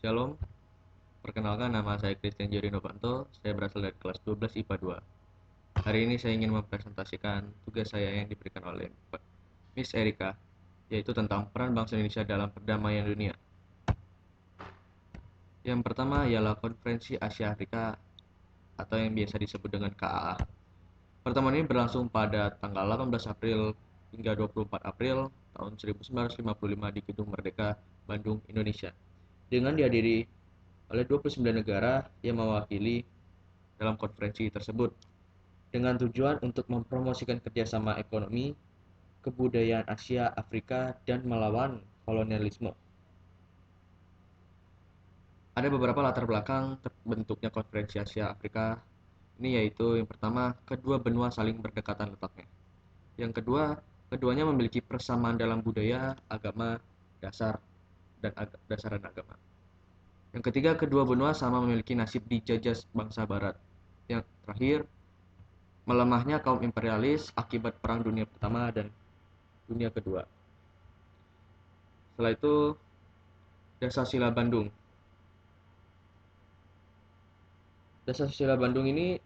Shalom, perkenalkan nama saya Christian Jody Novanto, saya berasal dari kelas 12 IPA 2. Hari ini saya ingin mempresentasikan tugas saya yang diberikan oleh Miss Erika, yaitu tentang peran bangsa Indonesia dalam perdamaian dunia. Yang pertama ialah Konferensi Asia Afrika atau yang biasa disebut dengan KAA. Pertemuan ini berlangsung pada tanggal 18 April hingga 24 April tahun 1955 di Gedung Merdeka, Bandung, Indonesia, dengan dihadiri oleh 29 negara yang mewakili dalam konferensi tersebut, dengan tujuan untuk mempromosikan kerjasama ekonomi, kebudayaan Asia Afrika, dan melawan kolonialisme. Ada beberapa latar belakang terbentuknya konferensi Asia Afrika ini, yaitu yang pertama, kedua benua saling berdekatan letaknya. Yang kedua, keduanya memiliki persamaan dalam budaya, agama, dasar dan agama. Yang ketiga, kedua benua sama memiliki nasib dijajah bangsa barat. Yang terakhir, melemahnya kaum imperialis akibat Perang Dunia Pertama dan Dunia Kedua. Setelah itu, Dasar-Sila Bandung. Dasar-Sila Bandung ini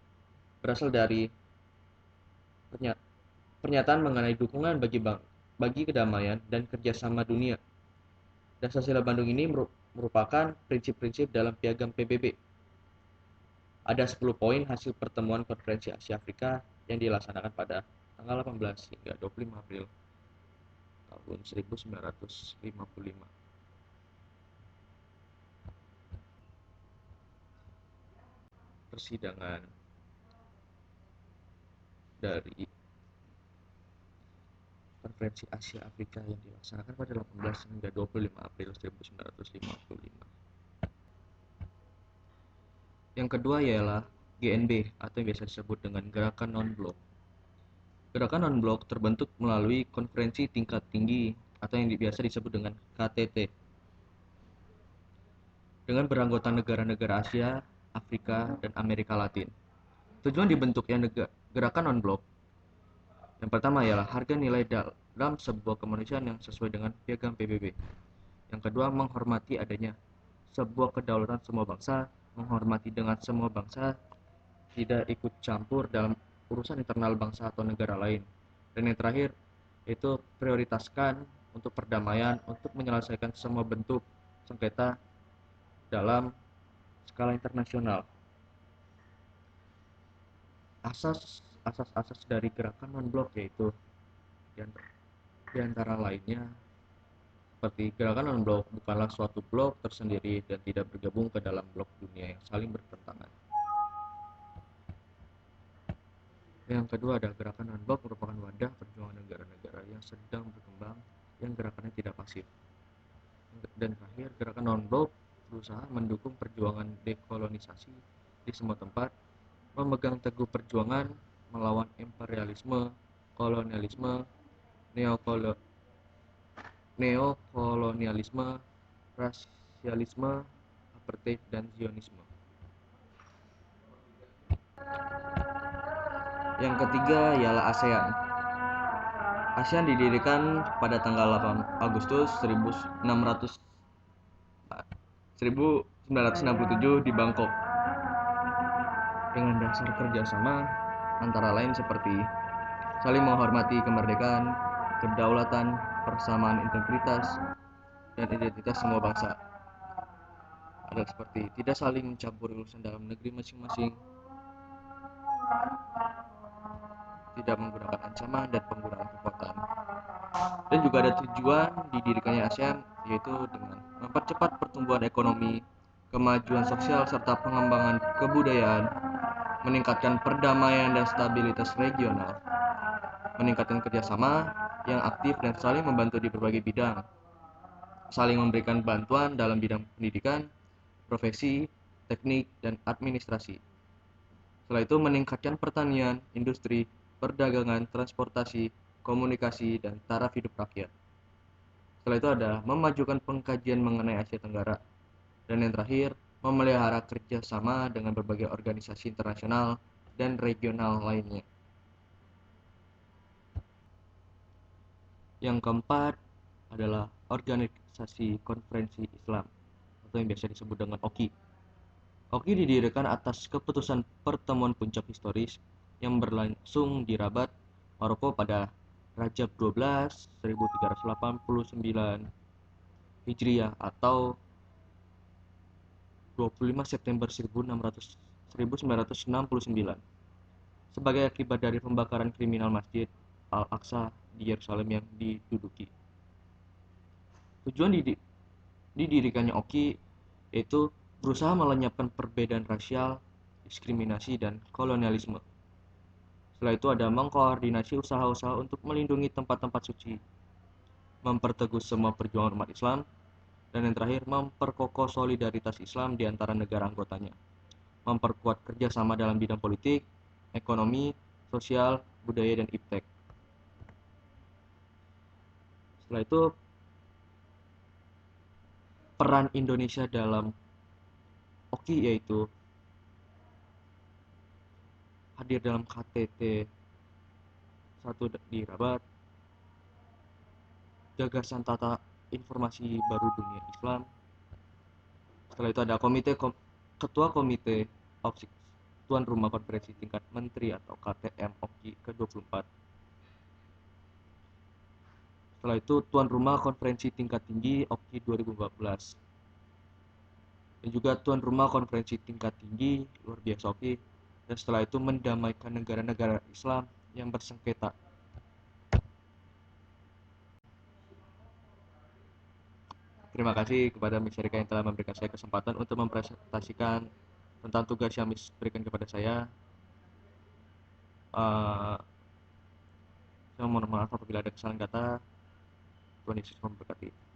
berasal dari pernyataan mengenai dukungan bagi kedamaian dan kerjasama dunia. Dasar-Sila Bandung ini merupakan prinsip-prinsip dalam piagam PBB. Ada 10 poin hasil pertemuan Konferensi Asia Afrika yang dilaksanakan pada tanggal 18 hingga 25 April tahun 1955. Persidangan dari Konferensi Asia Afrika yang dilaksanakan pada 18 hingga 25 April 1955. Yang kedua ialah GNB atau yang biasa disebut dengan Gerakan Non-Blok. Gerakan Non-Blok terbentuk melalui konferensi tingkat tinggi atau yang biasa disebut dengan KTT dengan beranggota negara-negara Asia, Afrika, dan Amerika Latin. Tujuan dibentuknya Gerakan Non-Blok yang pertama ialah harga nilai dalam sebuah kemanusiaan yang sesuai dengan piagam PBB. Yang kedua, menghormati adanya sebuah kedaulatan semua bangsa, menghormati dengan semua bangsa, tidak ikut campur dalam urusan internal bangsa atau negara lain. Dan yang terakhir, itu prioritaskan untuk perdamaian, untuk menyelesaikan semua bentuk sengketa dalam skala internasional. Asas dari gerakan non-blok yaitu di antara lainnya seperti gerakan non-blok bukanlah suatu blok tersendiri dan tidak bergabung ke dalam blok dunia yang saling bertentangan. Yang kedua adalah gerakan non-blok merupakan wadah perjuangan negara-negara yang sedang berkembang yang gerakannya tidak pasif. Dan terakhir, gerakan non-blok berusaha mendukung perjuangan dekolonisasi di semua tempat, memegang teguh perjuangan melawan imperialisme, kolonialisme, neokolonialisme, rasialisme, apartheid, dan Zionisme. Yang ketiga ialah ASEAN. ASEAN didirikan pada tanggal 8 Agustus 1967 di Bangkok dengan dasar kerjasama antara lain seperti saling menghormati kemerdekaan, kedaulatan, persamaan integritas, dan identitas semua bangsa. Ada seperti tidak saling mencampuri urusan dalam negeri masing-masing, tidak menggunakan ancaman dan penggunaan kekuatan. Dan juga ada tujuan didirikannya ASEAN, yaitu dengan mempercepat pertumbuhan ekonomi, kemajuan sosial, serta pengembangan kebudayaan, meningkatkan perdamaian dan stabilitas regional, meningkatkan kerjasama yang aktif dan saling membantu di berbagai bidang, saling memberikan bantuan dalam bidang pendidikan, profesi, teknik, dan administrasi. Setelah itu meningkatkan pertanian, industri, perdagangan, transportasi, komunikasi, dan taraf hidup rakyat. Setelah itu ada memajukan pengkajian mengenai Asia Tenggara. Dan yang terakhir, memelihara kerjasama dengan berbagai organisasi internasional dan regional lainnya. Yang keempat adalah Organisasi Konferensi Islam atau yang biasa disebut dengan OKI. OKI didirikan atas keputusan pertemuan puncak historis yang berlangsung di Rabat, Maroko pada Rajab 12 1389 Hijriah atau 25 September 1969 sebagai akibat dari pembakaran kriminal Masjid Al-Aqsa di Yerusalem yang diduduki. Tujuan didirikannya OKI yaitu berusaha melenyapkan perbedaan rasial, diskriminasi, dan kolonialisme. Setelah itu ada mengkoordinasi usaha-usaha untuk melindungi tempat-tempat suci, memperteguh semua perjuangan umat Islam, dan yang terakhir memperkokoh solidaritas Islam di antara negara anggotanya, memperkuat kerjasama dalam bidang politik, ekonomi, sosial, budaya, dan iptek. Setelah itu peran Indonesia dalam OKI yaitu hadir dalam KTT 1 di Rabat, gagasan tata informasi baru dunia Islam. Setelah itu ada ketua komite OPSIC, tuan rumah konferensi tingkat menteri atau KTM OKI ke-24. Setelah itu tuan rumah konferensi tingkat tinggi OKI 2014. Dan juga tuan rumah konferensi tingkat tinggi luar biasa OKI, dan setelah itu mendamaikan negara-negara Islam yang bersengketa. Terima kasih kepada Miss Erika yang telah memberikan saya kesempatan untuk mempresentasikan tentang tugas yang Miss berikan kepada saya. Saya mohon maaf apabila ada kesalahan kata. Tuhan Yesus memberkati.